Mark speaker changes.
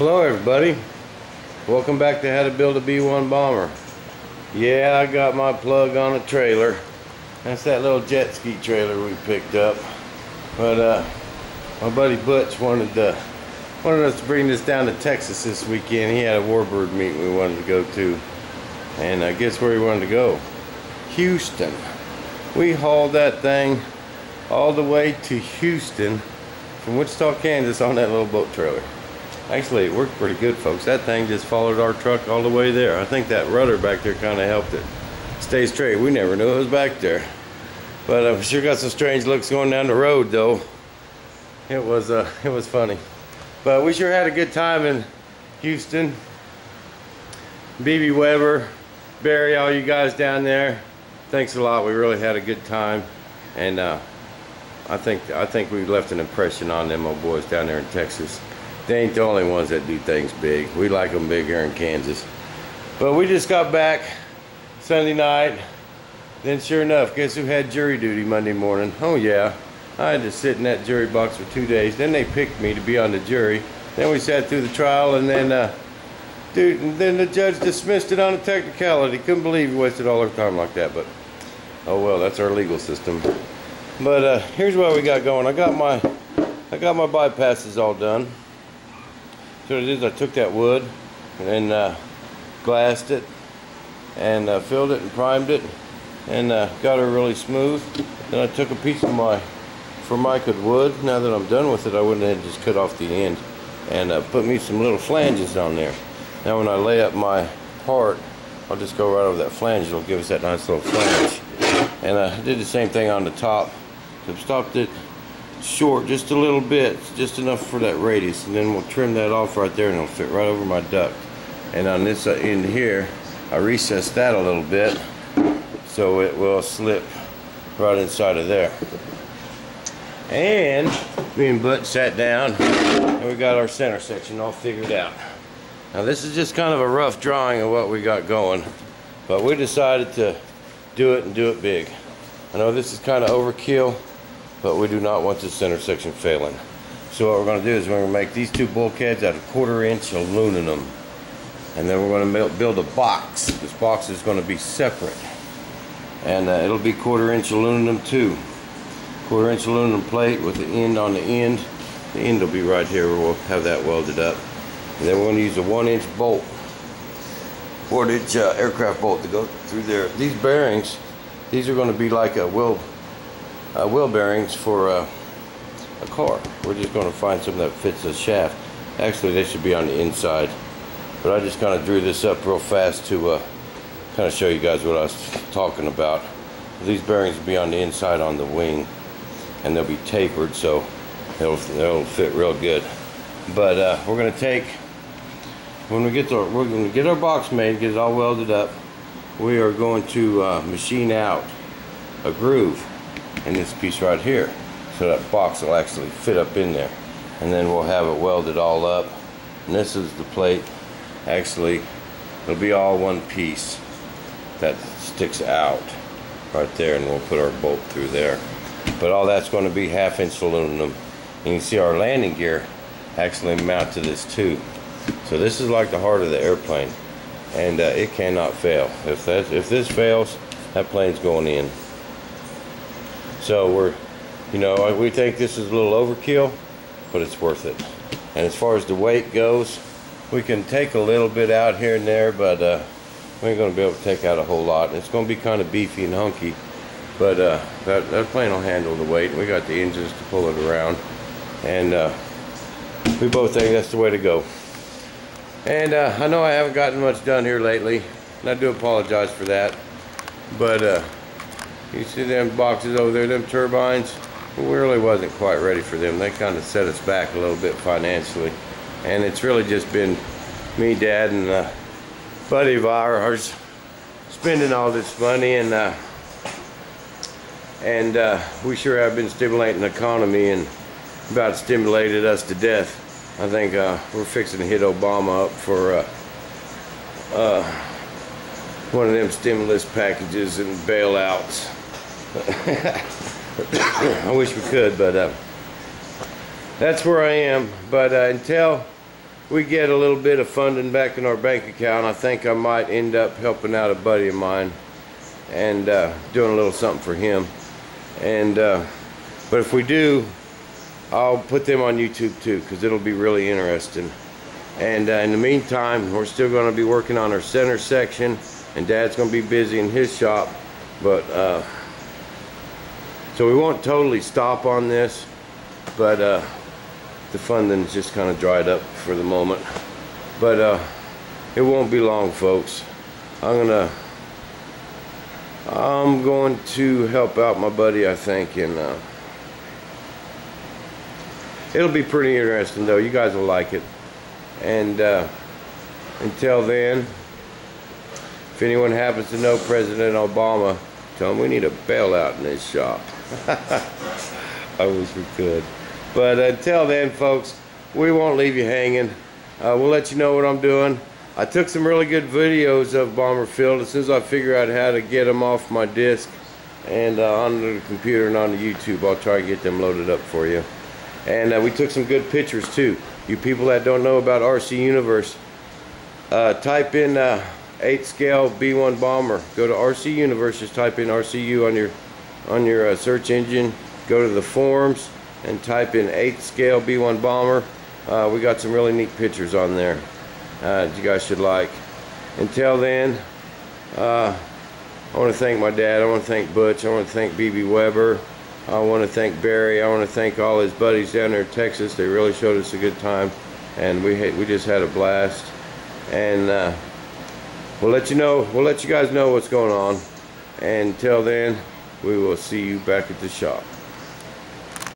Speaker 1: Hello everybody, welcome back to How to Build a B-1 Bomber. Yeah, I got my plug on a trailer. That's that little jet ski trailer we picked up. But my buddy Butch wanted us to bring this down to Texas this weekend. He had a Warbird meeting we wanted to go to. And I guess where he wanted to go? Houston. We hauled that thing all the way to Houston from Wichita, Kansas on that little boat trailer. Actually, it worked pretty good, folks. That thing just followed our truck all the way there. I think that rudder back there kind of helped it stay straight. We never knew it was back there. But I sure got some strange looks going down the road, though. It was funny. But we sure had a good time in Houston. BB Weber, Barry, all you guys down there, thanks a lot. We really had a good time. And I think we left an impression on them old boys down there in Texas. They ain't the only ones that do things big. We like them big here in Kansas. But we just got back Sunday night. Then sure enough, guess who had jury duty Monday morning? Oh yeah, I had to sit in that jury box for 2 days. Then they picked me to be on the jury. Then we sat through the trial, and then then the judge dismissed it on a technicality. Couldn't believe he wasted all our time like that, but oh well, that's our legal system. But here's what we got going. I got my bypasses all done. So what it is, I took that wood and glassed it and filled it and primed it and got her really smooth. Then I took a piece of my Formica wood. Now that I'm done with it, I went ahead and just cut off the end and put me some little flanges on there. Now when I lay up my part, I'll just go right over that flange. It'll give us that nice little flange. And I did the same thing on the top. So stopped it short just a little bit, just enough for that radius, and then we'll trim that off right there and it'll fit right over my duct. And on this end here, I recessed that a little bit so it will slip right inside of there. And me and Butch sat down and we got our center section all figured out. Now this is just kind of a rough drawing of what we got going, but we decided to do it and do it big. I know this is kind of overkill, but we do not want this center section failing. So what we're going to do is we're going to make these two bulkheads out of 1/4 inch aluminum. And then we're going to build a box. This box is going to be separate. And it'll be 1/4 inch aluminum too. 1/4 inch aluminum plate with the end on the end. The end will be right here where we'll have that welded up. And then we're going to use a 1-inch bolt. 1-inch aircraft bolt to go through there. These bearings, these are going to be like a wheel bearings for a car. We're just going to find something that fits the shaft. Actually, they should be on the inside, but I just kind of drew this up real fast to kind of show you guys what I was talking about. These bearings will be on the inside on the wing, and they'll be tapered, so they'll fit real good. But we're going to take, when we're going to get our box made, get it all welded up, we are going to machine out a groove in this piece right here, so that box will actually fit up in there, and then we'll have it welded all up. And this is the plate. Actually, it'll be all one piece that sticks out right there, and we'll put our bolt through there. But all that's going to be 1/2 inch aluminum. And you can see our landing gear actually mount to this too. So this is like the heart of the airplane, and it cannot fail. If this fails, that plane's going in. So we think this is a little overkill, but it's worth it. And as far as the weight goes, we can take a little bit out here and there, but we ain't going to be able to take out a whole lot. And it's going to be kind of beefy and hunky, but that plane will handle the weight. We got the engines to pull it around, and we both think that's the way to go. And I know I haven't gotten much done here lately, and I do apologize for that, but you see them boxes over there, them turbines? We really wasn't quite ready for them. They kind of set us back a little bit financially. And it's really just been me, Dad, and a buddy of ours spending all this money, and we sure have been stimulating the economy and about stimulated us to death. I think we're fixing to hit Obama up for one of them stimulus packages and bailouts. I wish we could, but that's where I am. But until we get a little bit of funding back in our bank account, I think I might end up helping out a buddy of mine and doing a little something for him. And but if we do, I'll put them on YouTube too, because it'll be really interesting. And in the meantime, we're still going to be working on our center section, and Dad's going to be busy in his shop. But so we won't totally stop on this, but the funding's just kind of dried up for the moment. But it won't be long, folks. I'm going to help out my buddy, I think, and it'll be pretty interesting though. You guys will like it. And until then, if anyone happens to know President Obama, tell him we need a bailout in his shop. I wish we could. But until then, folks, we won't leave you hanging. We'll let you know what I'm doing. I took some really good videos of Bomber Field. As soon as I figure out how to get them off my disc and onto the computer and onto YouTube, I'll try to get them loaded up for you. And we took some good pictures too. You people that don't know about RC Universe, type in 8 scale B1 bomber. Go to RC Universe, just type in RCU on your search engine. Go to the forums and type in 8 scale B1 bomber. We got some really neat pictures on there you guys should like. Until then, I want to thank my dad. I want to thank Butch. I want to thank BB Weber. I want to thank Barry. I want to thank all his buddies down there in Texas. They really showed us a good time, and we just had a blast. And we'll let you guys know what's going on. And until then, we will see you back at the shop.